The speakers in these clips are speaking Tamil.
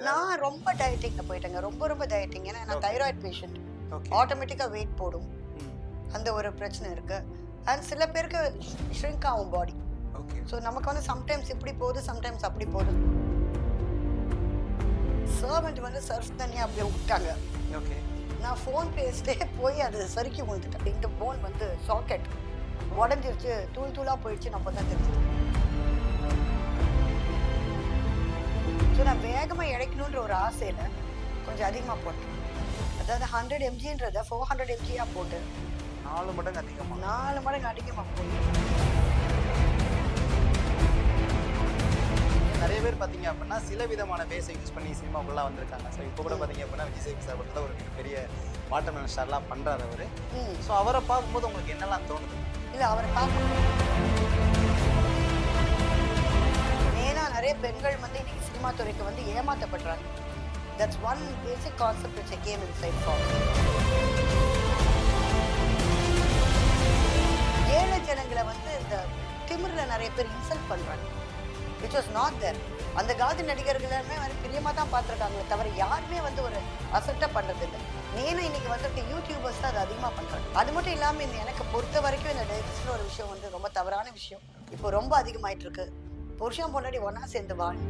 நான் ரொம்ப டயட்டிங்ல போயிட்டேங்க. ரொம்ப ரொம்ப டயட்டிங். ஏன்னா நான் ஓகே. Thyroid patient. ஓகே. ஆட்டோமேட்டிக்கா வெயிட் போடும். ம். அந்த ஒரு பிரச்சனை இருக்கு. அண்ட் சில பேருக்கு ஷ்ரிங்க் ஆகும் பாடி. ஓகே. ஸோ நமக்கு வந்து சம்டைம்ஸ் இப்படி போகுது, சம்டைம்ஸ் அப்படி போகுது. சர்வெண்ட் வந்து சர்ஃப் தண்ணியா அப்படியே விட்டாங்க. ஓகே. நான் ஃபோன் பேசிட்டே போய் அது சறுக்கி விழுந்துட்டேன். இந்த போன் வந்து சாக்கெட் உடஞ்சிருச்சு, தூள் தூளா போயிடுச்சு. நம்ம தான் தெரிஞ்சது. ஸோ நான் வேகமா இழைக்கணுன்ற ஒரு ஆசையில கொஞ்சம் அதிகமா போட்டேன். அதாவது 100 mgன்றத 400 mgயா போட்டு 4 மடங்கு அதிகமா. 4 மடங்கு அதிகமா போய் நிறைய பேர் பார்த்தீங்க அப்படின்னா சில விதமான பேஸை யூஸ் பண்ணி சினிமாக்குள்ளே வந்திருக்காங்க. ஸோ இப்போ கூட பார்த்தீங்க அப்படின்னா விஜய் சேதுபதி சார் கூட ஒரு மிகப்பெரிய வாட்டர்மேன் ஸ்டார்லாம் பண்ணுறாரு அவர். ஸோ அவரை பார்க்கும்போது உங்களுக்கு என்னெல்லாம் தோணுது? இல்ல அவரை பார்க்கணும். ஏன்னா நிறைய பெண்கள் வந்து இன்னைக்கு சினிமா துறைக்கு வந்து ஏமாத்தப்படுறாங்க. That's one basic concept which I came inside for. ஏழை ஜனங்களை வந்து இந்த திமிர்ல நிறைய பேர் இன்சல்ட் பண்றாங்க. which was not there. அந்த காலத்து நடிகர்கள் எல்லாமே வந்து பிரியமா தான் பார்த்துருக்காங்களே தவிர யாருமே வந்து ஒரு அசட்டா பண்றது இல்லை. நேனும் இன்னைக்கு வந்துட்டு யூடியூபர்ஸ் தான் அது அதிகமா பண்றாங்க. அது மட்டும் இல்லாம இந்த எனக்கு பொறுத்த வரைக்கும் இந்த டைவர்ஸ்ல ஒரு விஷயம் வந்து ரொம்ப தவறான விஷயம். இப்போ ரொம்ப அதிகமாயிட்டு இருக்கு. புருஷன் பொண்டாட்டி ஒன்னா சேர்ந்து வாழ்.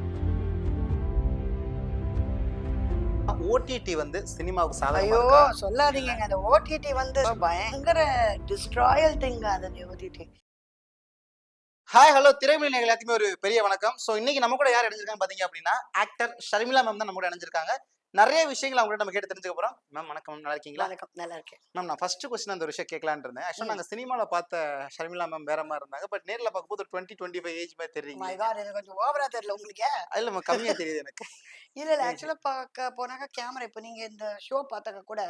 ஓடிடி வந்து சினிமாவுக்கு ஐயோ சாதகமா சொல்லாதீங்க. அந்த ஓடிடி வந்து பயங்கர டிஸ்ட்ராயல் திங். அந்த ஓடிடி. ஹாய் ஹலோ திரைமொழி நேயர்கள் எல்லாத்துக்குமே ஒரு பெரிய வணக்கம். ஸோ இன்னைக்கு நம்ம கூட யார் இணைஞ்சிருக்காங்க பார்த்தீங்க அப்படின்னா ஆக்டர் ஷர்மிளா மேம் தான் நம்ம கூட இணைஞ்சிருக்காங்க. நிறைய விஷயங்கள் அவங்கள்ட்ட நம்ம கேட்டு தெரிஞ்சுக்க போறோம். மேம் வணக்கம், நல்லா இருக்கீங்களா? வணக்கம், நல்லா இருக்கேன். மேம் நான் ஃபர்ஸ்ட் கொஸ்டின் அந்த ஒரு விஷயம் கேட்கலான்னு இருந்தேன். ஆக்சுவலாக நாங்கள் சினிமாவில் பார்த்த ஷர்மிளா மேம் வேற மாதிரி இருந்தாங்க. பட் நேரில் பார்க்கும்போது ஒரு 20-25 ஏஜ் மாதிரி தெரியுங்க. மை காட், இது கொஞ்சம் ஓவரா தெரியல உங்களுக்கு? இல்லை மேம், கம்மியாக தெரியுது எனக்கு. இல்ல ஆக்சுவலா பார்க்க போனாக்கா கேமரா இப்ப நீங்க இந்த ஷோ பார்த்தாக்க கூட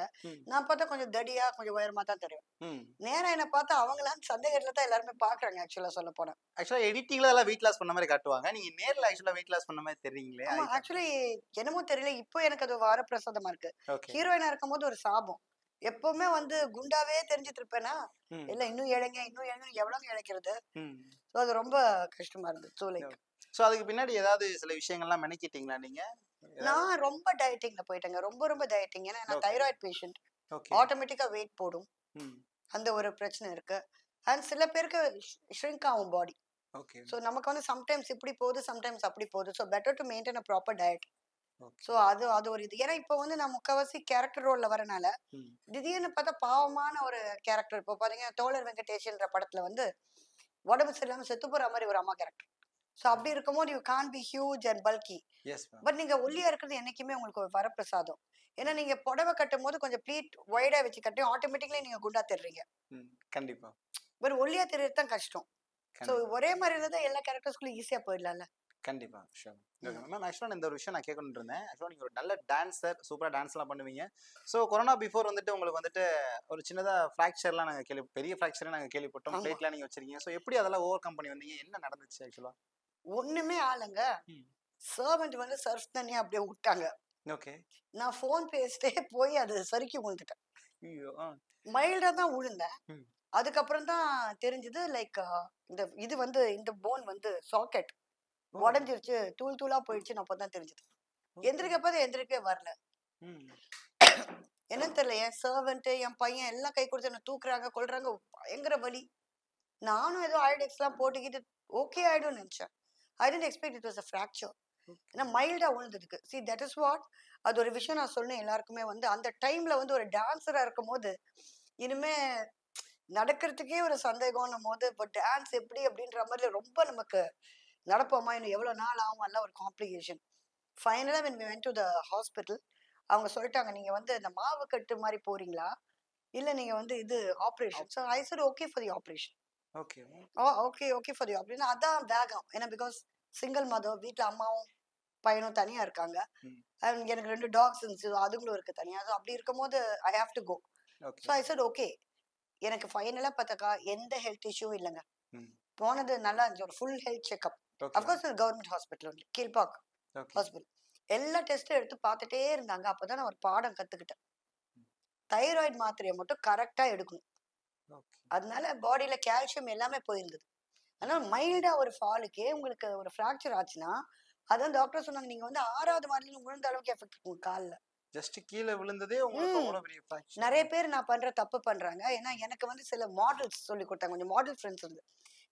நான் பார்த்தா கொஞ்சம் தடியா கொஞ்சம் உயரமா தான் தெரியும். நேரா என்ன பார்த்தா அவங்களாம் சந்தேகத்துல தான் எல்லாருமே பாக்குறாங்க. ஆக்சுவலா சொல்ல போனா ஆக்சுவலாக எடிட்டிங்ல எல்லாம் வெயிட் லாஸ் பண்ண மாதிரி காட்டுவாங்க. நீங்க நேரில் ஆக்சுவலாக வெயிட் லாஸ் பண்ண மாதிரி தெரியுங்களே. ஆமா, ஆக்சுவலி என்னமோ தெரியல, இப்போ எனக்கு அது வரப்பிரசாதமா இருக்கு. ஓகே. ஹீரோயினா இருக்கும்போது ஒரு சாபம். எப்பவுமே வந்து குண்டாவே தெரிஞ்சிட்டு இருப்பேனா, இல்ல இன்னும் இளைங்க இன்னும் இளைங்க எவ்வளவு இழைக்கிறது. அது ரொம்ப கஷ்டமா இருந்தது. ஸோ லைக் ஸோ அதுக்கு பின்னாடி ஏதாவது சில விஷயங்கள்லாம் மெனக்கிட்டீங்களா நீங்க? நான் ரொம்ப டயட்டிங்ல போயிட்டேங்க. ரொம்ப ரொம்ப டயட்டிங். ஏன்னா நான் தைராய்டு பேஷண்ட். ஓகே. ஆட்டோமேட்டிக்கா வெயிட் போடும். அந்த ஒரு பிரச்சனை இருக்கு. அண்ட் சில பேருக்கு ஷ்ரிங்க் ஆகும் பாடி. ஓகே. ஸோ நமக்கு வந்து சம்டைம்ஸ் இப்படி போகுது, சம்டைம்ஸ் அப்படி போகுது. So better to maintain a proper diet. So அது அது ஒரு இது. ஏன்னா இப்போ வந்து நான் முக்கால்வாசி கேரக்டர் ரோல்ல வரனால திடீர்னு பார்த்தா பாவமான ஒரு கேரக்டர். இப்போ பாத்தீங்கன்னா தோழர் வெங்கடேஷ்ன்ற படத்துல வந்து உடம்பு சரியில்லாம செத்து போற மாதிரி ஒரு அம்மா கேரக்டர். ஸோ அப்படி இருக்கும்போது you can be huge and bulky. But நீங்க ஒல்லியா இருக்கிறது என்னைக்குமே உங்களுக்கு ஒரு வரப்பிரசாதம். ஏன்னா நீங்க புடவை கட்டும் போது கொஞ்சம் ப்ளீட் ஒய்டா வச்சு கட்டி ஆட்டோமேட்டிக்லி நீங்க குண்டா தெரிறீங்க. கண்டிப்பா. ஒரு ஒல்லியா தெரியறது தான் கஷ்டம். ஸோ ஒரே மாதிரி இருந்தா எல்லா கேரக்டர்ஸ்குள்ள ஈஸியா போயிடலாம்ல. கண்டிப்பா. ஷூர். மேம் ஆக்சுவலா இந்த ஒரு விஷயம் நான் கேட்கணும்னு இருந்தேன். ஆக்சுவலா நீங்க ஒரு நல்ல டான்சர், சூப்பரா டான்ஸ்லாம் பண்ணுவீங்க. ஸோ கொரோனா பிஃபோர் வந்துட்டு உங்களுக்கு வந்துட்டு ஒரு சின்னதா ஃப்ராக்சர்லாம் பெரிய ஃப்ராக்சரே நாங்க கேள்விப்பட்டோம். பிளேட்லாம் நீங்க வச்சிருக்கீங்க. ஸோ எப்படி அதெல்லாம் ஓவர் கம் பண்ணி வந்தீங்க? என்ன நடந்துச்சு ஆக்சுவலா? ஒண்ணுமே ஆளுங்க. சர்வெண்ட் வந்து சர்ஃப் தண்ணியா அப்படியே விட்டாங்க. ஓகே. நான் ஃபோன் பேசிட்டே போய் அது சறுக்கி விழுந்துட்டேன். ஐயோ! மைல்டா தான் விழுந்தேன். அதுக்கப்புறம் தான் தெரிஞ்சது லைக் இந்த இது வந்து இந்த போன் வந்து சாக்கெட் உடஞ்சிருச்சு, தூள் தூளா போயிடுச்சுன்னு அப்பதான் தெரிஞ்சது. எந்திரிக்கவே வரல. என்னன்னு தெரியல, என் சர்வெண்ட் என் பையன் எல்லாம் கை கொடுத்து என்ன தூக்குறாங்க, கொல்றாங்க. பயங்கர வலி. நானும் ஏதோ ஐடெக்ஸ் எல்லாம் போட்டுக்கிட்டு ஓகே ஆயிடும் நினைச்சேன். I didn't expect it was a fracture. ஏன்னா மைல்டா விழுந்ததுக்கு. see that is what. அது ஒரு விஷயம் நான் சொன்னேன் எல்லாருக்குமே வந்து அந்த டைம்ல வந்து ஒரு டான்ஸரா இருக்கும் போது இனிமே நடக்கிறதுக்கே ஒரு சந்தேகம்னும் போது இப்போ டான்ஸ் எப்படி அப்படின்ற மாதிரி ரொம்ப நமக்கு நடப்போமா, இன்னும் எவ்வளவு நாள் ஆகும் எல்லாம் ஒரு காம்ப்ளிகேஷன். ஃபைனலா when we went to the hospital அவங்க சொல்லிட்டாங்க, நீங்க வந்து இந்த மாவு கட்டு மாதிரி போறீங்களா இல்ல நீங்க வந்து இது operation. So I said okay for the operation. Okay. Okay for you அப்படின்னு அதான் வேகம். ஏன்னா பிகாஸ் சிங்கிள் மதர், வீட்டில் அம்மாவும் பையனும் தனியா இருக்காங்க. எனக்கு 2 டாக்ஸ் இருந்துச்சு, அதுங்களும் இருக்கு தனியா. ஸோ அப்படி இருக்கும்போது I have to go. So I said okay. எனக்கு ஃபைனலா பார்த்தாக்கா எந்த ஹெல்த் இஷ்யூவும் இல்லைங்க. போனது நல்லா இருந்துச்சு, ஒரு full health checkup. Of course government hospital only, Kilpauk hospital. எல்லா டெஸ்ட்டும் எடுத்து பார்த்துட்டே இருந்தாங்க. அப்பதான் நான் ஒரு பாடம் கத்துக்கிட்டேன். தைராய்டு மாத்திரையை மட்டும் கரெக்டா எடுக்கணும். அதனால பாடியில கால்சியம் எல்லாமே போயிருந்தது. அதனால மைல்டா ஒரு ஃபாலுக்கே உங்களுக்கு ஒரு ஃப்ராக்சர் ஆச்சுன்னா அதான் டாக்டர் சொன்னாங்க, நீங்க வந்து 6வது மாடியில விழுந்த அளவுக்கு எஃபெக்ட் இருக்கும் கால்ல. ஜஸ்ட் கீழ விழுந்ததே உங்களுக்கு ம். அவ்வளவு பெரிய ஃபிராக்சர். நெறைய பேர் நான் பண்ற தப்பு பண்றாங்க. ஏன்னா எனக்கு வந்து சில மாடல்ஸ் சொல்லிக் குடுத்தாங்க. கொஞ்சம் மாடல் ஃப்ரெண்ட்ஸ் இருந்து.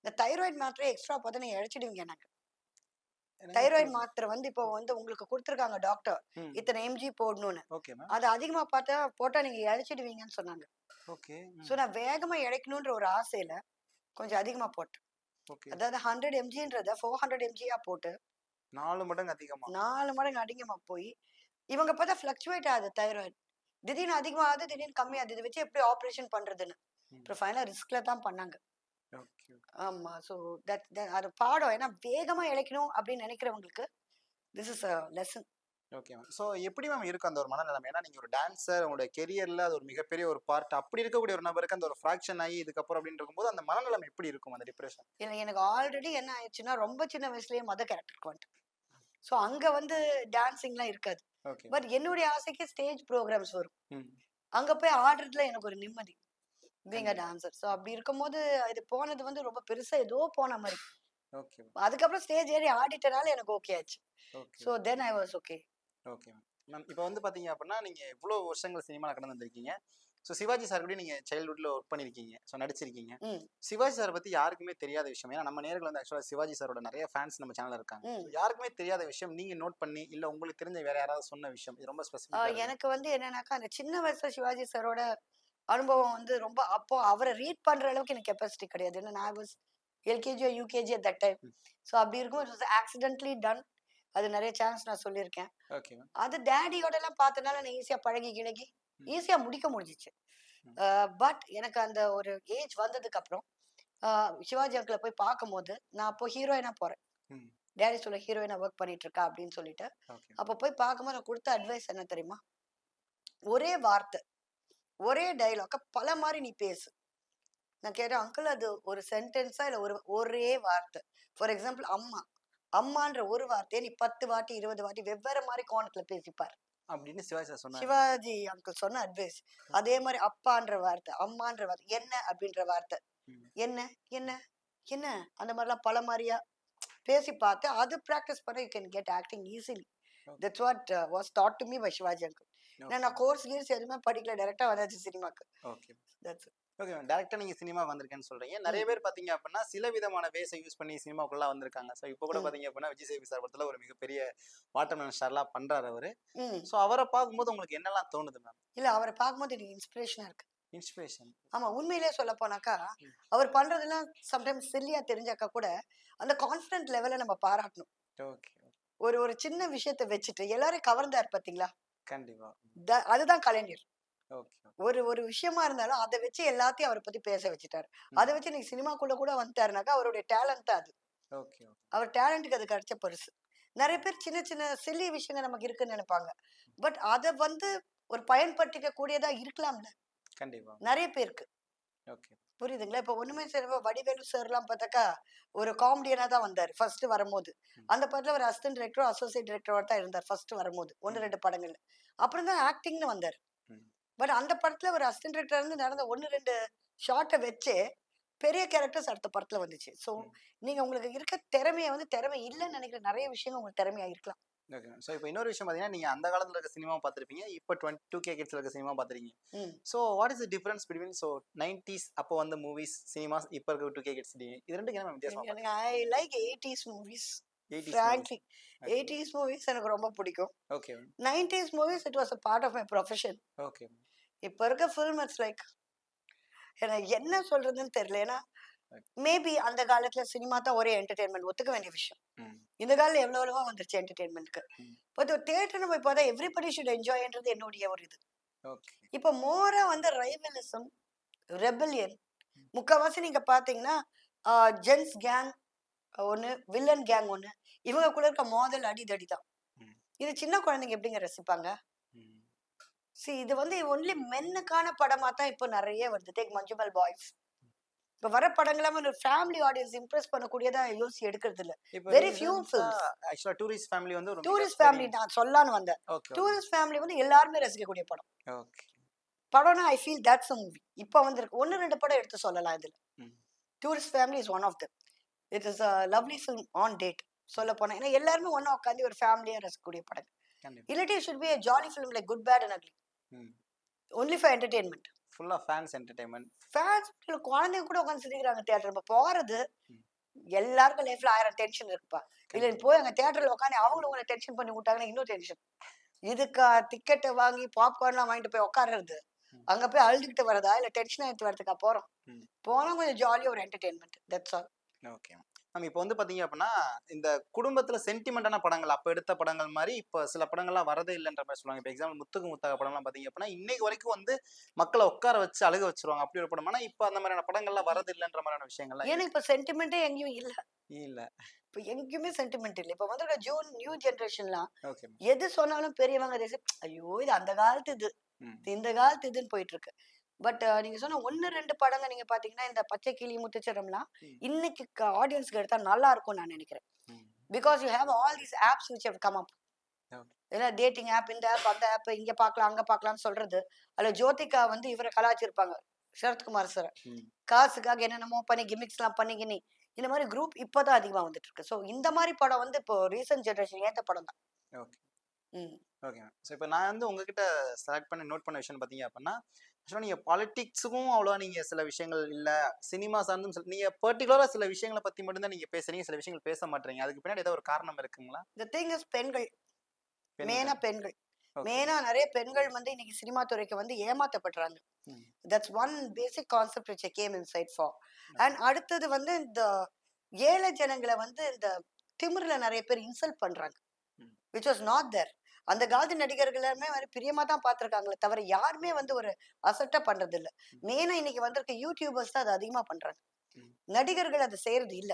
இந்த தைராய்டு மாத்திரைய எக்ஸ்ட்ரா போட்டா நீங்க இழச்சிடுவீங்கன்னாங்க. என்னங்க தைராய்டு புரியல. மாத்திரை வந்து இப்போ வந்து உங்களுக்கு குடுத்துருக்காங்க டாக்டர். ம். இத்தனை எம்ஜி போடணும்னு. Okay ma'am. அது அதிகமா போட்டா நீங்க இழச்சிடுவீங்கன்னு சொன்னாங்க. ஓகே. ஸோ நான் வேகமா இழைக்கணுன்ற ஒரு ஆசையில கொஞ்சம் அதிகமா போட்டேன். ஓகே. அதாவது 100 எம்ஜின்றத 400 எம்ஜியா போட்டு 4 மடங்கு அதிகமா. 4 மடங்கு அதிகமா போய், இவங்க பார்த்தா ஃப்ளக்சுவேட் ஆகுது தைராய்டு. திடீர்னு அதிகமாகுது, திடீர்னு கம்மியாகுது. இத வச்சு எப்படி ஆப்பரேஷன் பண்றதுன்னு. ம். அப்புறம் ஃபைனலா ரிஸ்க்ல தான் பண்ணாங்க. ஓகே. ஆமா. ஸோ அது பாடம். ஏன்னா வேகமா இழைக்கணும் அப்படின்னு நினைக்கிறவங்களுக்கு this is a lesson. Okay ma'am. So எப்படி மேம் இருக்கும் அந்த ஒரு மனநிலைமை? ஏன்னா நீங்க ஒரு டான்ஸர், உங்களோட கெரியர்ல அது ஒரு மிகப்பெரிய ஒரு பார்ட். அப்படி இருக்கக்கூடிய ஒரு நபருக்கு அந்த ஒரு ஃபிராக்ஷன் ஆகி இதுக்கப்புறம் அப்படின்னு இருக்கும்போது அந்த மனநிலைமை எப்படி இருக்கும் அந்த டிப்ரஷன்? இல்ல எனக்கு ஆல்ரெடி என்ன ஆயிடுச்சுன்னா, ரொம்ப சின்ன வயசுலயே கேரக்டருக்கு வந்துட்டேன். ஸோ அங்க வந்து டான்சிங்லாம் இருக்காது. ஓகே. பட் என்னுடைய ஆசைக்கு ஸ்டேஜ் ப்ரோகிராம்ஸ் வரும். ம். அங்க போய் ஆடுறதுல எனக்கு ஒரு நிம்மதி. பீயிங் அ கண்டிப்பா. டான்சர். ஸோ அப்படி இருக்கும்போது இது போனது வந்து ரொம்ப பெருசா ஏதோ போன மாரி. ஓகே. அதுக்கப்புறம் ஸ்டேஜ் ஏறி ஆடிட்டனால எனக்கு ஓகே ஆச்சு. Okay. So then I was okay. Okay ma'am. Ma'am இப்ப வந்து பாத்தீங்க அப்படின்னா, நீங்க இவ்ளோ வருஷங்கள் சினிமால கடந்து வந்திருக்கீங்க. ஸோ சிவாஜி சார் கூடயும் நீங்க சைல்ட்ஹுட்ல ஒர்க் பண்ணியிருக்கீங்க. ஸோ நடிச்சிருக்கீங்க. ம். சிவாஜி சார பத்தி யாருக்குமே தெரியாத விஷயம். ஏன்னா நம்ம நேயர்கள் வந்து ஆக்சுவலா சிவாஜி சாரோட நெறைய ஃபேன்ஸ் நம்ம சேனல்ல இருக்காங்க. ம். ஸோ யாருக்குமே தெரியாத விஷயம் நீங்க நோட் பண்ணி, இல்ல உங்களுக்கு தெரிஞ்ச வேற யாராவது சொன்ன விஷயம். இது ரொம்ப ஸ்பெசிஃபிக்கா இருக்கு. எனக்கு வந்து என்னன்னாக்கா, அந்த சின்ன வயசுல சிவாஜி சாரோட அனுபவம் வந்து ரொம்ப அப்போ அவர ரீட் பண்ற அளவுக்கு எனக்கு கெப்பாசிட்டி கிடையாது. ஏன்னா நான் was LKG or UKG at that time. ம். ஸோ அப்படி இருக்கும் இட் வாஸ் ஆக்சிடென்ட்லி டன். அது நெறைய சான்ஸ் நான் சொல்லியிருக்கேன். Okay ma'am. அது டாடியோடலாம் பார்த்தனால நான் ஈஸியா பழகி கிழகி ம். ஈஸியா முடிக்க முடிஞ்சுச்சு. ம். பட் எனக்கு அந்த ஒரு ஏஜ் வந்ததுக்கு அப்புறம் சிவாஜி அங்கிள போய் பார்க்கும்போது, நான் அப்போ ஹீரோயினா போறேன். ம். டாடி சொல்ல ஹீரோயினா ஒர்க் பண்ணிட்டு இருக்கா அப்படின்னு சொல்லிட்டு. ஓகே. அப்ப போய் பார்க்கும்போது நான் குடுத்த அட்வைஸ் என்ன தெரியுமா? ஒரே வார்த்தை, ஒரே டயலாக்க பல மாரி நீ பேசு. நான் கேட்டேன், அங்கிள் அது ஒரு சென்டென்ஸா இல்ல ஒரே வார்த்தை. ஃபார் எக்ஸாம்பிள் அம்மா. அம்மான்ற ஒரு வார்த்தைய நீ 10 வாட்டி, 20 வாட்டி வெவ்வேற மாரி கோணத்துல பேசிப்பாரு. அப்படின்னு சிவாஜி சார் சொன்னாரு. சிவாஜி அங்கிள் சொன்ன அட்வைஸ். அதே மாரி அப்பான்ற வார்த்தை, அம்மான்ற வார்த்தை, என்ன அப்படின்ற வார்த்தை. ம். என்ன, என்ன, என்ன அந்த மாரிலாம் பல மாரியா பேசி பார்த்து, அது பிராக்டிஸ் பண்ணா you can get acting easily. Okay. That's what was taught to me by Shivaji uncle. Okay. நான் கோர்ஸ் கீர்ஸ் எதுவுமே படிக்கல. டைரக்ட்டா வந்தாச்சு சினிமாக்கு. Okay. That's it. Okay ma'am. டைரக்ட்டா நீங்க சினிமா வந்திருக்கேன்னு சொல்றீங்க. நெறைய ம். பேர் பாத்தீங்க அப்படின்னா, சில விதமான வேஸ யூஸ் பண்ணி சினிமாக்குள்ள வந்திருக்காங்க. ஸோ இப்ப கூட ம். பாத்தீங்க அப்படின்னா, விஜய் சேதுபதி சார் படத்துல ஒரு மிகப்பெரிய வாட்டர்மெலன் ஸ்டார்லாம் பண்றாரு அவரு. ம். ஸோ அவர பார்க்கும்போது உங்களுக்கு என்னலாம் தோணுது மேம்? இல்ல அவர பார்க்கும்போது எனக்கு இன்ஸ்பிரேஷனா இருக்கு. இன்ஸ்பிரேஷன். ஆமா, உண்மையிலேயே சொல்லப் போனாக்கா, ம். அவர் பண்றதெல்லாம் சம்டைம்ஸ் சில்லியா தெரிஞ்சாக்கா கூட, அந்த கான்ஃபிடன்ட் லெவல நம்ம பாராட்டணும். ஓகே. ஒரு ஒரு சின்ன விஷயத்த வச்சுட்டு எல்லாரையும் கவர்ந்தாரு பார்த்தீங்களா? கண்டிப்பா. அதுதான் கலைஞர். ஓகே. ஒரு ஒரு விஷயமா இருந்தாலும் அத வச்சு எல்லாத்தையும் அவர பத்தி பேச வச்சுட்டாரு. அத ம். வச்சு இன்னைக்கு சினிமாக்குள்ள கூட வந்துட்டாருனாக்கா, அவருடைய டேலண்ட் தான் அது. ஓகே. அவர் டேலண்ட்க்கு அது கிடைச்ச பரிசு. நெறைய பேர் சின்ன சின்ன சில்லி விஷயங்கள் நமக்கு இருக்குன்னு நெனைப்பாங்க. பட் அத வந்து ஒரு பயன்படுத்திக்க கூடியதா இருக்கலாம்ல. கண்டிப்பா. நெறைய பேருக்கு. ஓகே. புரியுதுங்களா? இப்ப ஒண்ணுமே செய்யாம வடிவேலு சார்லாம் பார்த்தாக்கா, ஒரு காமெடியனா தான் வந்தாரு ஃபர்ஸ்ட் வரும்போது. ம். அந்த படத்துல ஒரு அசிஸ்டன்ட் டைரக்டரோ, அசோசியேட் டைரக்டரா தான் இருந்தார் ஃபர்ஸ்ட் வரும்போது. 1, ம். 2 படங்கள்ல. அப்புறம் தான் ஆக்டிங்ன்னு வந்தாரு. ம். பட் அந்த படத்துல ஒரு அசிஸ்டன்ட் டைரக்டரா இருந்து நடந்த 1, 2 ஷாட்ட வச்சே பெரிய கேரக்டர்ஸ் அடுத்த படத்துல வந்துச்சு. ஸோ ம். நீங்க உங்களுக்கு இருக்க திறமைய வந்து திறமை இல்லன்னு நெனைக்கிற நெறைய விஷயங்கள் உங்களுக்கு திறமையா இருக்கலாம். Okay ma'am. ஸோ இப்ப இன்னொரு விஷயம் பாத்தீங்கன்னா, நீங்க அந்த காலத்துல இருக்க சினிமாவ பார்த்திருப்பீங்க. இப்ப 2K கிட்ஸ்ல இருக்க சினிமா பார்த்திருக்கீங்க. ம். So what is the difference between 90s அப்போ வந்த மூவிஸ், சினிமாஸ் இப்ப இருக்க 2K கிட்ஸ் இது 2க்கும் என்ன மேம் வித்தியாசமா எனக்கு I like 80s movies. 80s movies? Frankly okay. 80s movies எனக்கு ரொம்ப பிடிக்கும். Okay ma'am. 90s movies it was a part of my profession. Okay ma'am. இப்ப இருக்க ஃபில்ம் இட்ஸ் லைக் எனக்கு என்ன சொல்றதுன்னு தெரியல. ஏன்னா ஓகே. மேபி அந்த காலத்துல சினிமா தான் ஒரே என்டர்டெயின்மெண்ட் ஒத்துக்க வேண்டிய விஷயம். ம். இந்த காலத்துல எவ்வளவோ வந்துருச்சு என்டர்டெயின்மெண்ட்க்கு. ம். பட் ஒரு தியேட்டர்னு போய் பார்த்தா எவ்ரிபடி ஷுட் என்ஜாய்ன்றது என்னுடைய ஒரு இது. ஓகே. இப்ப மோரா வந்து ரைவலிசம், ரெபெலியன் ம். முக்காவாசி நீங்க பார்த்தீங்கன்னா, ஜென்ஸ் கேங் ஒண்ணு, வில்லன் கேங் ஒண்ணு. இவங்கக்குள்ள இருக்க மோதல் அடிதடி தான். ம். இது சின்ன குழந்தைங்க எப்படிங்க ரசிப்பாங்க? ம். இது வந்து ஒன்லி மென்னுக்கான படமா தான் இப்போ நெறைய வருது. Take Manjummel boys. இப்ப வர படங்கள்லாம் ஒரு ஃபேமிலி ஆடியன்ஸ் இம்ப்ரெஸ் பண்ணக்கூடியதா யோசிச்சு எடுக்கிறது இல்ல. இப்ப வெரி ஃபியூ ரீசென்ட்டா ஃபில்ம்ஸ். ஆக்சுவலா டூரிஸ்ட் ஃபேமிலி வந்து ஒரு டூரிஸ்ட் மிகப்பெரிய ஃபேமிலி நான் சொல்லலான்னு வந்தேன். ஓகே. ஓகே. டூரிஸ்ட் ஃபேமிலி வந்து எல்லாருமே ரசிக்கக்கூடிய படம். ஓகே. படம்னா I feel that's a movie. இப்ப வந்திருக்கு. 1, 2 படம் எடுத்து சொல்லலாம் இதுல. ம். Tourist family is one of them. It is a lovely film on date. சொல்ல போனா. ஏன்னா எல்லாருமே ஒண்ணா உட்காந்து ஒரு ஃபேமிலியா ரசிக்கக்கூடிய படங்கள். கண்டிப்பா. இல்லாட்டி it should be a jolly film like Good, Bad and Ugly. ம். Only for entertainment. ஃபுல்லா ஃபேன்ஸ் என்டர்டெயின்மெண்ட். ஃபேன்ஸ் குழந்தைங்க கூட உட்காந்து சிரிக்கிறாங்க தியேட்டர். நம்ம போறது ம். எல்லாருக்கும் லைஃப்ல 1000 டென்ஷன் இருக்குப்பா. இல்ல நீ கண்டிப்பா. போய் அங்க தியேட்டர்ல உட்காந்து அவங்களும் உங்களை டென்ஷன் பண்ணி விட்டாங்கன்னா இன்னும் டென்ஷன். இதுக்கா டிக்கெட்டை வாங்கி பாப்கார்ன்லாம் வாங்கிட்டு போய் உட்கார்றது, ம். அங்க போய் அழுதுகிட்டு வரதா இல்ல டென்ஷன் ஆயிட்டு வரதுக்கா போறோம்? ம். போனா கொஞ்சம் ஜாலியா ஒரு entertainment. That's all. Okay. Ma'am இப்போ வந்து பாத்தீங்க அப்படின்னா இந்த குடும்பத்துல சென்டிமெண்டான படங்கள் அப்ப எடுத்த படங்கள் மாதிரி இப்ப சில படங்கள்லாம் வரதே இல்லைன்ற மாதிரி சொல்லுவாங்க. இப்போ எக்ஸாம்பிள் முத்துக்கு முத்தாக படம்லாம் பாத்தீங்க அப்படின்னா இன்னைக்கு வரைக்கும் வந்து மக்களை உட்கார வச்சு அழுக வச்சிருவாங்க. அப்படி ஒரு படம். ஆனா இப்ப அந்த மாதிரியான படங்கள்லாம் வரது இல்லைன்ற மாதிரியான விஷயங்கள்லாம் ஏன்னா இப்ப சென்டிமெண்டே எங்கேயும் இல்ல. இல்ல. இப்ப எங்கேயுமே சென்டிமெண்ட் இல்ல. இப்ப வந்து நியூ ஜெனரேஷன்லாம் ஓகே. எது சொன்னாலும் பெரியவங்க ஐயோ இது அந்த காலத்து இது, இந்த காலத்து இதுன்னு போயிட்டு இருக்கு. பட் நீங்க சொன்ன 1, 2 படங்க நீங்க பாத்தீங்கன்னா இந்த பச்சை கிளி முத்துச்சரம்லாம் இன்னைக்கு ஆடியன்ஸ்க்கு எடுத்தா நல்லா இருக்கும்னு நான் நினைக்கிறேன். Because you have all these apps which have come up. ஏன்னா டேட்டிங் ஆப், இந்த ஆப், அந்த ஆப், இங்க பார்க்கலாம் அங்க பார்க்கலாம்னு சொல்றது. அதுல ஜோதிகா வந்து இவரை கலாச்சிருப்பாங்க, சரத்குமார் சார். காசுக்காக என்னென்னமோ பண்ணி கிமிக்ஸ்லாம் பண்ணிக்கினி இந்த மாதிரி குரூப் இப்பதான் அதிகமா வந்துட்டு இருக்கு. ஸோ இந்த மாதிரி படம் வந்து இப்போ ரீசன்ட் ஜெனரேஷன் ஏத்த படம் தான். ஓகே. ஓகே. ஸோ இப்போ நான் வந்து உங்ககிட்ட செலக்ட் பண்ணி நோட் பண்ண விஷயம் பார்த்தீங்க அப்படின்னா ஆக்சுவலாக நீங்கள் பாலிடிக்ஸுக்கும் அவ்வளோவா நீங்கள் சில விஷயங்கள் இல்லை, சினிமா சார்ந்தும் நீங்கள் பர்டிகுலராக சில விஷயங்களை பற்றி மட்டும்தான் நீங்கள் பேசுறீங்க, சில விஷயங்கள் பேச மாட்டீங்க. அதுக்கு பின்னாடி ஏதாவது ஒரு காரணம் இருக்குங்களா? த திங் இஸ் பெண்கள், மெயினா பெண்கள், மெயினா நிறைய பெண்கள் வந்து இன்னைக்கு சினிமா துறைக்கு வந்து ஏமாத்தப்படுறாங்க. That's one basic concept which I came inside for. And அடுத்தது வந்து இந்த ஏழை ஜனங்களை வந்து இந்த திமிர்ல நிறைய பேர் இன்சல்ட் பண்றாங்க, which was not there. அந்த காலத்து நடிகர்கள் எல்லாமே வந்து பிரியமா தான் பார்த்திருக்காங்களே தவிர யாருமே வந்து ஒரு அசட்டா பண்றது இல்ல. மெயினா இன்னைக்கு வந்திருக்க யூடியூபர்ஸ் தான் அது அதிகமா பண்றாங்க. நடிகர்கள் அதை செய்யறது இல்ல.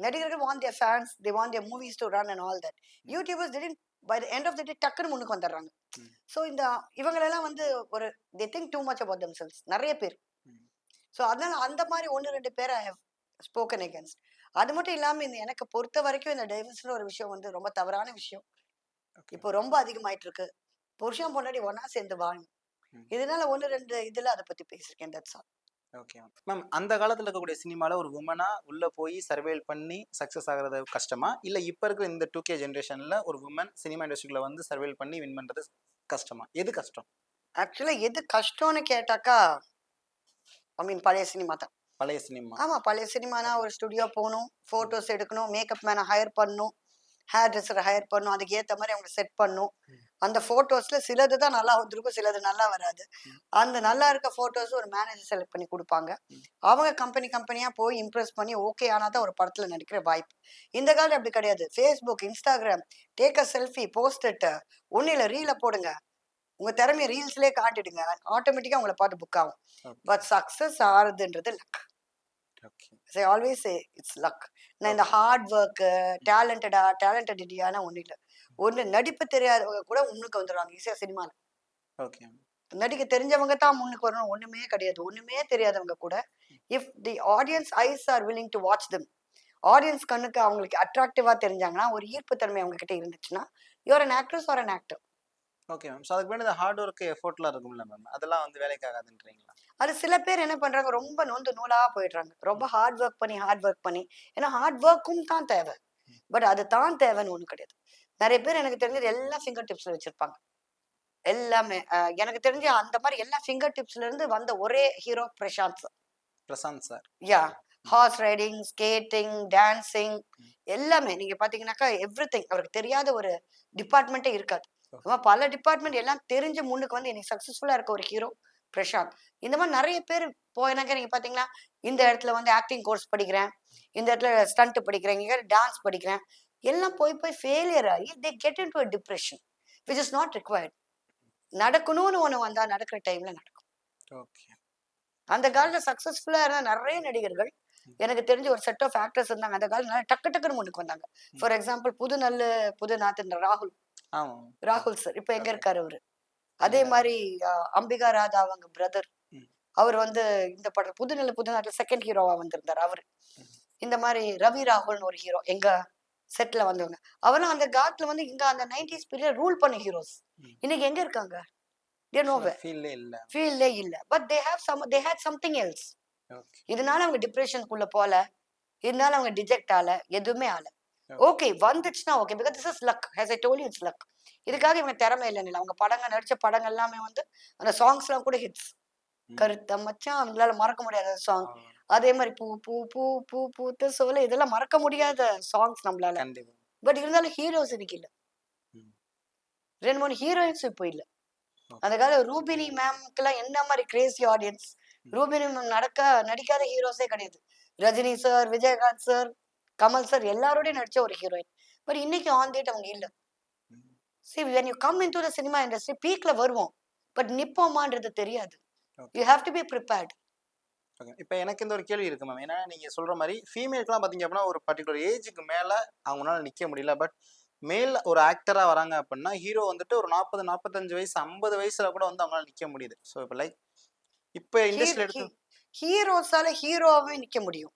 நடிகர்கள் want their fans, they want their movies to run and all that. YouTubers didn't, by the end of the day டக்குன்னு முன்னுக்கு வந்துடுறாங்க. ஸோ இந்த இவங்களெல்லாம் வந்து ஒரு they think too much about themselves நிறைய பேர். ஸோ அதனால அந்த மாதிரி 1, 2 பேரை I have spoken against. அது மட்டும் இல்லாம இந்த எனக்கு பொறுத்த வரைக்கும் இந்த டைவர்ஸ்ல ஒரு விஷயம் வந்து ரொம்ப தவறான விஷயம். இப்போ ரொம்ப அதிகமாயிட்டு இருக்கு. புருஷன் பொண்டாட்டி ஒன்னா சேர்ந்து வாழும். இதனால 1, 2 இதுல அதை பத்தி பேசிருக்கேன். That's all. Okay ma'am. அந்த காலத்துல இருக்கக்கூடிய சினிமால ஒரு உமனா உள்ள போய் சர்வேல் பண்ணி சக்சஸ் ஆகுறது கஷ்டமா, இல்ல இப்ப இருக்கிற இந்த 2K ஜெனரேஷன்ல ஒரு உமன் சினிமா இண்டஸ்ட்ரிக்குள்ள வந்து சர்வேல் பண்ணி வின் பண்றது கஷ்டமா? எது கஷ்டம்? ஆக்சுவலா எது கஷ்டம்னு கேட்டாக்கா ஐ மீன் பழைய சினிமா தான். பழைய சினிமா. ஆமா, பழைய சினிமானா ஒரு ஸ்டுடியோ போகணும், போட்டோஸ் எடுக்கணும், மேக்கப் மேனை ஹையர் பண்ணணும், ஹேர் ட்ரெஸ்ஸரை ஹையர் பண்ணணும், அதுக்கு ஏற்ற மாதிரி அவங்க செட் பண்ணணும். அந்த போட்டோஸ்ல சிலது தான் நல்லா வந்திருக்கும், சிலது நல்லா வராது. அந்த நல்லா இருக்க போட்டோஸ் ஒரு மேனேஜர் செலக்ட் பண்ணி கொடுப்பாங்க. அவங்க கம்பெனியா போய் இம்ப்ரெஸ் பண்ணி ஓகே ஆனாதான் ஒரு படத்துல நடிக்கிற வாய்ப்பு. இந்த காலம் அப்படி கிடையாது. Facebook, Instagram, take a selfie, post it, ஒன்னும் இல்லை ரீல போடுங்க, உங்க திறமைய ரீல்ஸ்லயே காட்டிடுங்க, ஆட்டோமேட்டிக்கா உங்களை பார்த்து புக் ஆகும். பட் சக்சஸ் ஆறுதுன்றது luck. I always say it's luck. நான் இந்த ஹார்ட் ஒர்க், டேலண்டடிட்டியான ஒண்ணு இல்லை. ஒண்ணு நடிப்பு தெரியாதவங்க கூட முன்னுக்கு வந்துடுவாங்க ஈஸியா சினிமால. நடிக்க தெரிஞ்சவங்க தான் முன்னுக்கு வரணும் ஒண்ணுமே கிடையாது. ஒண்ணுமே தெரியாதவங்க கூட if the audience eyes are willing to watch them, audience கண்ணுக்கு அவங்களுக்கு அட்ராக்டிவா தெரிஞ்சாங்கன்னா, ஒரு ஈர்ப்பு தன்மை அவங்க கிட்ட இருந்துச்சுன்னா, you're an actress or an actor. Okay ma'am. So அதுக்கு வேண்டிய ஹார்ட் ஒர்க் எஃபோர்ட்லாம் இருக்கும்ல மேம், அதெல்லாம் வந்து வேலைக்கு ஆகாதுன்றீங்களா? அது சில பேர் என்ன பண்றாங்க, ரொம்ப நொந்து நூலா போயிடுறாங்க. ரொம்ப ஹார்ட் ஒர்க் பண்ணி ஏன்னா ஹார்ட் ஒர்க்கும் தான் தேவை. பட் அது தான் தேவைன்னு ஒண்ணு கிடையாது. நிறைய பேர் எனக்கு தெரிஞ்சது எல்லாம் ஃபிங்கர் டிப்ஸ்ல வச்சிருப்பாங்க. எல்லாமே எனக்கு தெரிஞ்ச அந்த மாதிரி எல்லா ஃபிங்கர் டிப்ஸ்ல இருந்து வந்த ஒரே ஹீரோ பிரசாந்த் சார். யா, ஹார்ஸ் ரைடிங், ஸ்கேட்டிங், டான்சிங் எல்லாமே நீங்க பாத்தீங்கன்னாக்கா எவ்ரிதிங். அவருக்கு தெரியாத ஒரு டிபார்ட்மெண்ட்டே இருக்காது. பல டிபார்ட்மெண்ட் எல்லாம் தெரிஞ்சு முன்னுக்கு வந்து இன்னைக்கு சக்சஸ்ஃபுல்லா இருக்க ஒரு ஹீரோ பிரசாந்த். இந்த மாதிரி நிறைய பேர் போயினாக்க நீங்க பாத்தீங்கன்னா, இந்த இடத்துல வந்து ஆக்டிங் கோர்ஸ் படிக்கிறேன், இந்த இடத்துல ஸ்டண்ட் படிக்கிறேன், இங்க டான்ஸ் படிக்கிறேன், எல்லாம் போய் ஃபெயிலியர் ஆகி they get into a depression which is not required. நடக்கணும்னு ஒண்ணு வந்தா நடக்கிற டைம்ல நடக்கும். அந்த காலத்துல சக்சஸ்ஃபுல்லா இருந்த நிறைய நடிகர்கள் எனக்கு தெரிஞ்ச ஒரு செட் ஆஃப் ஆக்டர்ஸ் இருந்தாங்க. அந்த காலத்துல டக்குன்னு முன்னுக்கு வந்தாங்க. ஃபார் எக்ஸாம்பிள் புதுநாத்து ராகுல் சார் இப்ப எங்க இருக்காரு அவரு. அதே மாதிரி அம்பிகா ராதா அவங்க பிரதர், அவர் வந்து இந்த படம் புதுநாட்டுல செகண்ட் ஹீரோவா வந்திருந்தார் அவரு. இந்த மாதிரி ரவி ராகுல்னு ஒரு ஹீரோ எங்க செட்ல வந்தவங்க. அவரும் அந்த காலத்துல வந்து இங்க அந்த 90s பீரியட் ரூல் பண்ண ஹீரோஸ் இன்னைக்கு எங்க இருக்காங்க? ஃபீல்டே இல்ல. But they had something else. இதனால அவங்க டிப்ரெஷனுக்குள்ள போல, இதனால அவங்க டிஜெக்ட் ஆல, எதுவுமே ஆல. ஓகே வந்துச்சுன்னா okay, because this is luck, has I told you it's luck. இதுக்காக இவங்க திறமை இல்லைன்னு அவங்க படங்க நடிச்ச படங்கள் எல்லாமே வந்து அந்த சாங்ஸ் எல்லாம் கூட ஹிட்ஸ். கருத்த மச்சான் அவங்களால மறக்க முடியாத சாங். அதே மாதிரி பூ பூ பூ பூ பூத்த சோலை இதெல்லாம் மறக்க முடியாத சாங்ஸ் நம்மளால. கண்டிப்பா. பட் இருந்தாலும் ஹீரோஸ் இன்னைக்கு இல்ல. 2-3 ஹீரோயின்ஸ் இப்போ இல்ல. அந்த கால ரூபினி மேம்க்குலாம் என்ன மாதிரி கிரேசி ஆடியன்ஸ். ரூபினி மேம் நடிக்காத ஹீரோஸே கிடையாது. Rajini sir, Vijayakanth sir, Kamal sir எல்லாரோடய நடிச்ச ஒரு ஹீரோயின். பட் இன்னைக்கு ஆன் டேட் அவங்க இல்ல. See, when you come into the cinema industry, பீக்ல வருவோம். பட் நிப்போமான்றது தெரியாது. You have to be prepared. இப்போ எனக்கு இந்த ஒரு கேள்வி இருக்கு மேம். ஏன்னா நீங்க சொல்ற மாதிரி ஃபீமேலுக்குலாம் பாத்தீங்க அப்படின்னா ஒரு பர்டிகுலர் ஏஜுக்கு மேல அவங்களால நிக்க முடியல. பட் மேல் ஒரு ஆக்டரா வராங்க அப்படின்னா ஹீரோ வந்துட்டு ஒரு 40 45 வயசு 50 வயசுல கூட வந்து அவங்களால நிக்க முடியுது. ஸோ இப்போ லைக் இப்போ இண்டஸ்ட்ரியில் எடுத்து ஹீரோஸால ஹீரோவே நிக்க முடியும்.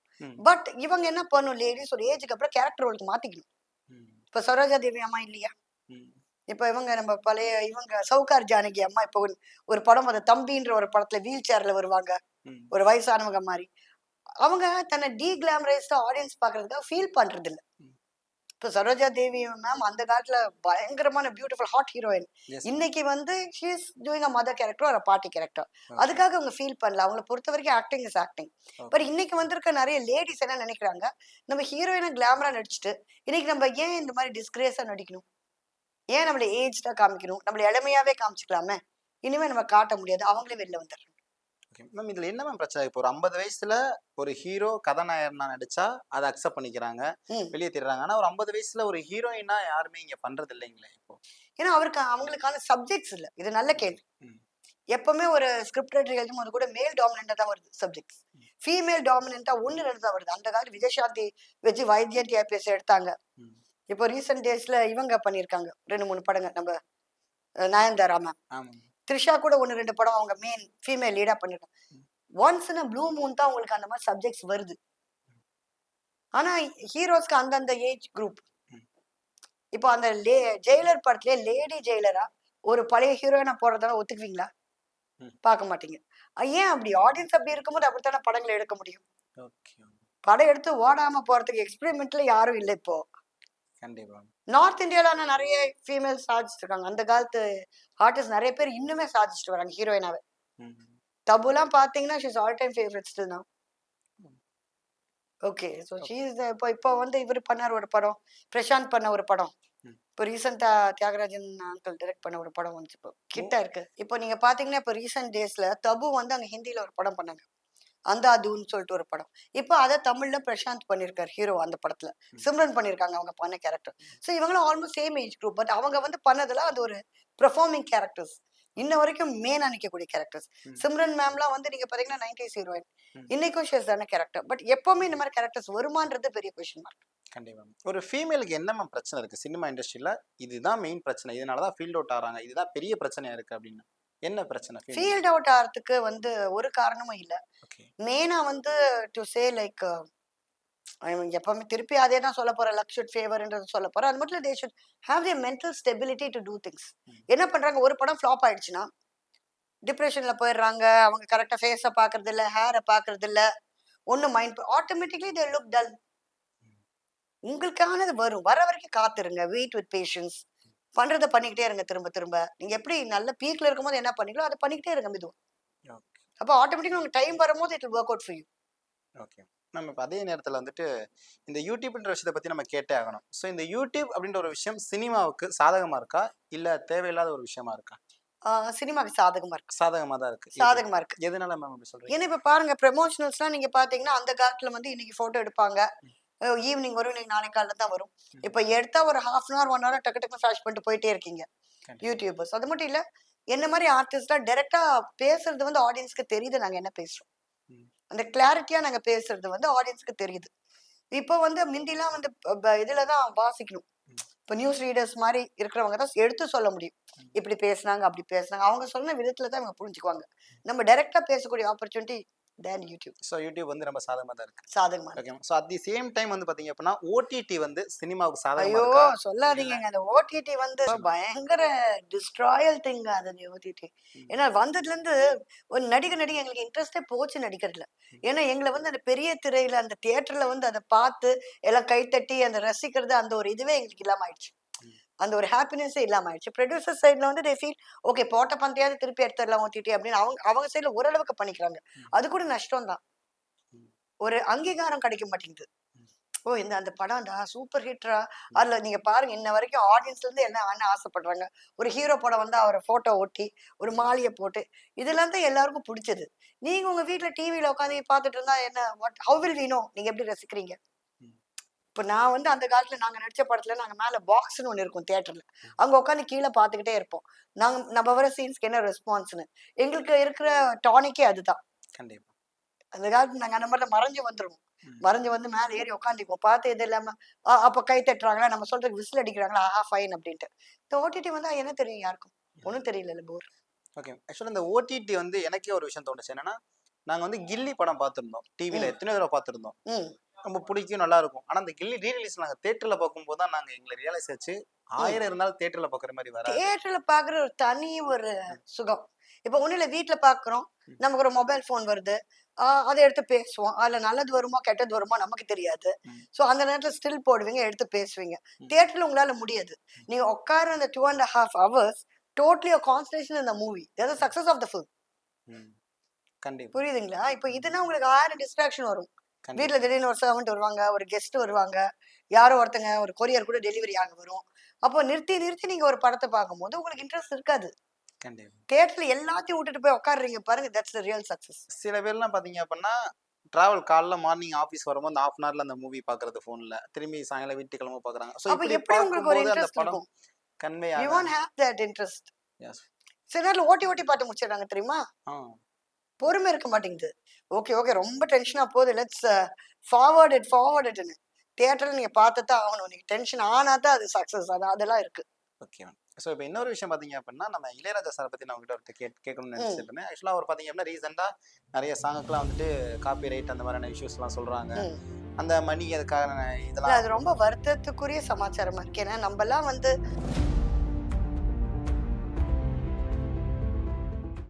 பட் இவங்க என்ன பண்ணும், லேடிஸ் ஒரு ஏஜுக்கு அப்புறம் கேரக்டர் ரோலுக்கு மாத்திக்கணும். இப்ப சரோஜா தேவி அம்மா இல்லையா, இப்ப இவங்க நம்ம பழைய இவங்க சவுகார் ஜானகி அம்மா இப்போ ஒரு படம் அந்த தம்பின்ற ஒரு படத்துல வீல் சேர்ல வருவாங்க, ஒரு வயசானவங்க மாதிரி. அவங்க தன்னை டீகிளாமரைஸ்டா ஆடியன்ஸ் பாக்குறதுக்காக ஃபீல் பண்றது இல்ல. இப்போ சரோஜா தேவி மேம் அந்த காலத்துல பயங்கரமான பியூட்டிஃபுல் ஹாட் ஹீரோயின். இன்னைக்கு வந்து she is doing a mother character ஒரு பாட்டி கேரக்டர். அதுக்காக அவங்க ஃபீல் பண்ணல. அவங்கள பொறுத்த வரைக்கும் ஆக்டிங் இஸ் ஆக்டிங். பட் இன்னைக்கு வந்திருக்க நிறைய லேடிஸ் என்ன நினைக்கிறாங்க, நம்ம ஹீரோயினா கிளாமரா நடிச்சுட்டு இன்னைக்கு நம்ம ஏன் இந்த மாதிரி டிஸ்கிரேஸா நடிக்கணும், ஏன் நம்மள ஏஜ்டா காமிக்கணும், நம்மள இளமையாவே காமிச்சுக்கலாமே, இனிமே நம்ம காட்ட முடியாது, அவங்களே வெளில வந்துடுறாங்க. மேம் இதுல என்ன மேம் பிரச்சனை? இப்போ ஒரு 50 வயசுல ஒரு ஹீரோ கதாநாயகனா நடிச்சா அதை அக்செப்ட் பண்ணிக்கிறாங்க, வெளியே திடுறாங்க. ஆனா ஒரு 50 வயசுல ஒரு ஹீரோயினா யாருமே இங்க பண்றது இல்லைங்களே இப்போ. ஏன்னா அவங்களுக்கான சப்ஜெக்ட்ஸ் இல்ல. இது நல்ல கேள்வி. எப்பவுமே ஒரு ஸ்கிரிப்ட் ரைட்டர் எழுதும் போது கூட மேல் டாமினண்டா தான் வருது சப்ஜெக்ட்ஸ். ஃபீமேல் டாமினண்டா 1-2 தான் வருது. அந்த காலத்து விஜயசாந்தி வச்சு வைத்தியன் ஐபிஎஸ் எடுத்தாங்க. இப்போ ரீசெண்ட் டேஸ்ல இவங்க பண்ணியிருக்காங்க 2-3 படங்கள். நம்ம நயன்தாரா மேம், த்ரிஷா கூட 1-2 படம் அவங்க மெயின் ஃபீமேல் லீடா பண்ணிருக்காங்க. ஒன்ஸ் இன் ப்ளூ மூன் தான் உங்களுக்கு அந்த மாதிரி சப்ஜெக்ட்ஸ் வருது. ஆனா ஹீரோஸ்க்கு அந்தந்த ஏஜ் குரூப். இப்போ அந்த ஜெயிலர் படத்திலே லேடி ஜெயிலரா ஒரு பழைய ஹீரோயினா போடுறதால ஒத்துக்குவீங்களா? பார்க்க மாட்டீங்க. ஏன் அப்படி? ஆடியன்ஸ் அப்படி இருக்கும்போது அப்படித்தானே படங்களை எடுக்க முடியும். படம் எடுத்து ஓடாம போறதுக்கு எக்ஸ்பெரிமெண்ட்ல யாரும் இல்லை இப்போ. கண்டிப்பா நார்த் இந்தியால நிறைய ஃபீமேல் சாதிச்சுட்டு இருக்காங்க. அந்த காலத்து ஆர்டிஸ்ட் நிறைய பேர் இன்னுமே சாதிச்சுட்டு வராங்க ஹீரோயினாவே. தபுலாம் பாத்தீங்கன்னா she is all time favourite still நவ. ஓகே, ஸோ ஷீ இஸ் இப்போ வந்து இவர் பண்ணார் ஒரு படம், பிரசாந்த் பண்ண ஒரு படம், இப்போ ரீசெண்டா தியாகராஜன் அங்கிள் டைரக்ட் பண்ண ஒரு படம் வந்துச்சு, இப்போ கிட்ட இருக்கு. இப்போ நீங்க பாத்தீங்கன்னா இப்போ ரீசெண்ட் டேஸ்ல தபு வந்து அங்க ஹிந்தில ஒரு படம் பண்ணாங்க, அந்தாதுன்னு சொல்லிட்டு ஒரு படம். இப்போ அதை தமிழ்ல பிரசாந்த் பண்ணிருக்காரு ஹீரோ. அந்த படத்துல சிம்ரன் பண்ணிருக்காங்க அவங்க பண்ண கேரக்டர். ஸோ இவங்களும் almost same age group. But அவங்க வந்து பண்ணதுல அது ஒரு பெர்ஃபார்மிங் கேரக்டர்ஸ், இன்ன வரைக்கும் மேனா நிக்கக்கூடிய கேரக்டர்ஸ். சிம்ரன் மேம்லாம் வந்து நீங்க பாத்தீங்கன்னா 90s ஹீரோயின், இன்னைக்கும் ஷேஸ் தான கேரக்டர். பட் எப்பவுமே இந்த மாதிரி கேரக்டர்ஸ் வருமானது பெரிய கொஸ்டின் மார்க். கண்டிப்பா. ஒரு ஃபீமேலுக்கு என்ன பிரச்சனை இருக்கு சினிமா இண்டஸ்ட்ரியில? இதுதான் மெயின் பிரச்சனை, இதனாலதான் ஃபீல்ட் அவுட் ஆறாங்க, இதுதான் பெரிய பிரச்சனையா இருக்கு அப்படின்னா என்ன பிரச்சனை? ஃபீல்ட் அவுட் ஆகிறதுக்கு வந்து ஒரு காரணமும் இல்ல. மெயினா வந்து டு சே லைக் எப்பவுமே திருப்பி அதே தான் சொல்ல போறேன், லக் ஷுட் ஃபேவர்ன்றது சொல்ல போறேன். அது மட்டும் they should have the mental stability to do things. என்ன பண்றாங்க, ஒரு படம் ஃப்ளாப் ஆயிடுச்சுன்னா டிப்ரெஷன்ல போயிடுறாங்க. அவங்க கரெக்டா ஃபேஸை பாக்குறது இல்ல, ஹேரை பாக்குறது இல்ல, ஒன்னும் mind automatically they look dull. உங்களுக்கானது வரும், வர வரைக்கும் காத்துருங்க, வெயிட் வித் பேஷன்ஸ். பண்றத பண்ணிக்கிட்டே இருங்க திரும்ப திரும்ப. நீங்க எப்படி நல்ல பீக்ல இருக்கும்போது என்ன பண்ணீங்களோ அதை பண்ணிக்கிட்டே இருங்க மெதுவா. அப்போ ஆட்டோமேட்டிக்கா உங்களுக்கு டைம் வரும்போது it will work out for you. Okay. நம்ம இப்போ அதே நேரத்தில் வந்துட்டு இந்த யூடியூப்ன்ற விஷயத்தை பற்றி நம்ம கேட்டே ஆகணும். ஸோ இந்த யூடியூப் அப்படின்ற ஒரு விஷயம் சினிமாவுக்கு சாதகமாக இருக்கா இல்லை தேவையில்லாத ஒரு விஷயமா இருக்கா? சினிமாக்கு சாதகமா இருக்கு. சாதகமா தான் இருக்கு. சாதகமா இருக்கு. எதனால மேம் அப்படி சொல்றீங்க? ஏன்னா இப்ப பாருங்க, ப்ரமோஷனல்ஸ்லாம் நீங்க பாத்தீங்கன்னா அந்த காலத்துல வந்து இன்னைக்கு போட்டோ எடுப்பாங்க, ஈவினிங் வரும், இன்னைக்கு நாளை காலைல தான் வரும். இப்ப எடுத்தா ஒரு 1/2 hour 1 hour டக்கு டக்கு ஃபிளாஷ் பண்ணிட்டு போயிட்டே இருக்கீங்க யூடியூபர்ஸ். அது மட்டும் இல்ல, என்ன மாதிரி ஆர்டிஸ்ட்லாம் டைரக்டா பேசுறது வந்து ஆடியன்ஸ்க்கு தெரியுது நாங்க என்ன பேசுறோம். அந்த கிளாரிட்டியா நாங்க பேசுறது வந்து ஆடியன்ஸ்க்கு தெரியுது. இப்போ வந்து முந்திலாம் வந்து இதுலதான் வாசிக்கணும். இப்போ நியூஸ் ரீடர்ஸ் மாதிரி இருக்கிறவங்க தான் எடுத்து சொல்ல முடியும், இப்படி பேசுனாங்க அப்படி பேசுனாங்க, அவங்க சொன்ன விதத்துல தான் இவங்க புரிஞ்சுக்குவாங்க. நம்ம டைரக்டா பேசக்கூடிய opportunity than YouTube. So YouTube வந்து ரொம்ப சாதகமா தான் இருக்கு. சாதகமா okay. So at the same time வந்து பாத்தீங்க அப்படின்னா ஓடிடி வந்து சினிமாவுக்கு சாதகமா ஐயோ இருக்கா? சொல்லாதீங்கங்க. அந்த ஓடிடி வந்து பயங்கர டிஸ்ட்ராயல் திங் அது ஓடிடி. ஏன்னா வந்ததுல இருந்து ஒரு நடிகை எங்களுக்கு இன்ட்ரெஸ்டே போச்சு நடிக்கிறதுல. ஏன்னா எங்களை வந்து அந்த பெரிய திரையில அந்த தியேட்டர்ல வந்து அதை பார்த்து எல்லாம் கைத்தட்டி அந்த ரசிக்கிறது அந்த ஒரு இதுவே எங்களுக்கு இல்லாம ஆயிடுச்சு. அந்த ஒரு ஹாப்பினஸே இல்லாம ஆயிடுச்சு. ப்ரொடியூசர் சைட்ல வந்து தே ஃபீல் ஓகே போட்ட பந்தையாவது திருப்பி எடுத்துடலாம் ஓடிடி அப்படின்னு அவங்க சைட்ல ஓரளவுக்கு பண்ணிக்கிறாங்க. அது கூட நஷ்டம் தான். ஒரு அங்கீகாரம் கிடைக்க மாட்டேங்குது. ஓ இந்த அந்த படம்டா சூப்பர் ஹிட்ரா. அதுல நீங்க பாருங்க இன்ன வரைக்கும் ஆடியன்ஸ்ல இருந்து என்ன என்ன ஆசைப்படுறாங்க. ஒரு ஹீரோ படம் வந்து அவரை போட்டோ ஒட்டி ஒரு மாலையை போட்டு இதெல்லாம் தான் எல்லாருக்கும் பிடிச்சது. நீங்க உங்க வீட்டுல டிவியில உட்காந்து பார்த்துட்டு இருந்தா என்ன what how will we know நீங்க எப்படி ரசிக்கிறீங்க? இப்ப நான் வந்து அந்த காலத்துல நாங்க நடிச்ச படத்துல நாங்க மேல பாக்ஸ்னு ஒண்ணு இருக்கும் தியேட்டர்ல. அங்க உட்காந்து கீழே பார்த்துக்கிட்டே இருப்போம். நம்ம வர சீன்ஸ்க்கு என்ன ரெஸ்பான்ஸ்னு. எங்களுக்கு இருக்கிற டானிக்கே அதுதான். கண்டிப்பா. அந்த காலத்துல நாங்க அந்த மாதிரி மறைஞ்சு வந்துருவோம். மறைஞ்சு வந்து மேல ஏறி உட்காந்துக்குவோம். பார்த்து இது இல்லாம அப்ப கை தட்டுறாங்களா நம்ம சொல்றதுக்கு விசில் அடிக்கிறாங்களா ஆஹா ஃபைன் அப்படின்ட்டு. இந்த ஓடிடி வந்தா என்ன தெரியும் யாருக்கும்? ஒண்ணும் தெரியல போர். ஓகே. ஆக்சுவலா இந்த ஓடிடி வந்து எனக்கே ஒரு விஷயம் தோணுச்சு. என்னன்னா நாங்க வந்து கில்லி படம் பார்த்திருந்தோம். டிவில எத்தனை தடவை பார்த்திருந்தோம். ரொம்ப பிடிக்கும் நல்லா இருக்கும். ஆனா அந்த கில்லி ரீ ரிலீஸ் நாங்க தியேட்டர்ல பார்க்கும்போது தான் நாங்க எங்களை ரியலைஸ் ஆச்சு 1000 இருந்தாலும் தியேட்டர்ல பாக்குற மாதிரி வராது. தியேட்டர்ல பாக்குற ஒரு தனி ஒரு சுகம். இப்ப ஒண்ணு இல்ல வீட்டுல பாக்குறோம். நமக்கு ஒரு மொபைல் போன் வருது. அதை எடுத்து பேசுவோம். அதுல நல்லது வருமோ கெட்டது வருமோ நமக்கு தெரியாது. சோ அந்த நேரத்துல ஸ்டில் போடுவீங்க எடுத்து பேசுவீங்க. தியேட்டர்ல உங்களால முடியாது. நீங்க உட்கார அந்த 2.5 hours totally a concentration in the movie. That's the success of the film. கண்டிப்பா. புரியுதுங்களா? இப்ப இதுனா உங்களுக்கு 1000 டிஸ்ட்ராக்ஷன் வரும். வீட்டுல திடீர்னு ஒரு சர்வெண்ட் வருவாங்க, ஒரு கெஸ்ட் வருவாங்க, யாரோ ஒருத்தங்க ஒரு கொரியர் கூட டெலிவரி ஆக வரும். அப்போ நிறுத்தி நீங்க ஒரு படத்தை பார்க்கும்போது உங்களுக்கு இன்ட்ரெஸ்ட் இருக்காது. தியேட்டர்ல எல்லாத்தையும் விட்டுட்டு போய் உட்காடுறீங்க பாருங்க, தட்ஸ் தி ரியல் சக்சஸ். சில பேர்லாம் பாத்தீங்க அப்படின்னா டிராவல் காலைல மார்னிங் ஆபீஸ் வரும்போது அந்த 1/2 hourல அந்த மூவி பாக்குறது போன்ல, திரும்பி சாயங்காலம் வீட்டுக்கு கிளம்ப பாக்குறாங்க. சோ அப்ப எப்படி உங்களுக்கு ஒரு இன்ட்ரெஸ்ட் இருக்கும்? Can we you won't have that interest. Yes. சில நேரத்துல ஓட்டி பார்த்து முடிச்சிடுறாங்க தெரியுமா? பொறுமை இருக்க மாட்டேங்குது. ஓகே ரொம்ப டென்ஷனா போகுது, லெட்ஸ் ஃபார்வர்ட் இட்னு. தியேட்டர்ல நீங்க பார்த்துதான் ஆகணும். நீங்க டென்ஷன் ஆனா தான் அது சக்சஸ். அதெல்லாம் இருக்கு. ஓகே. ஸோ இப்போ இன்னொரு விஷயம் பார்த்தீங்க அப்படின்னா நம்ம இளையராஜா சாரை பற்றி நான் உங்ககிட்ட கேட்கணும்னு நினைச்சிட்டு இருந்தேன். ஆக்சுவலாக அவர் பார்த்தீங்க அப்படின்னா ரீசெண்டாக நிறைய சாங்குக்கெலாம் வந்துட்டு காப்பி ரைட் அந்த மாதிரியான இஷ்யூஸ்லாம் சொல்கிறாங்க. அந்த மணி அதுக்காக இதெல்லாம் அது ரொம்ப வருத்தத்துக்குரிய சமாச்சாரமா இருக்கு. ஏன்னா நம்மலாம் வந்து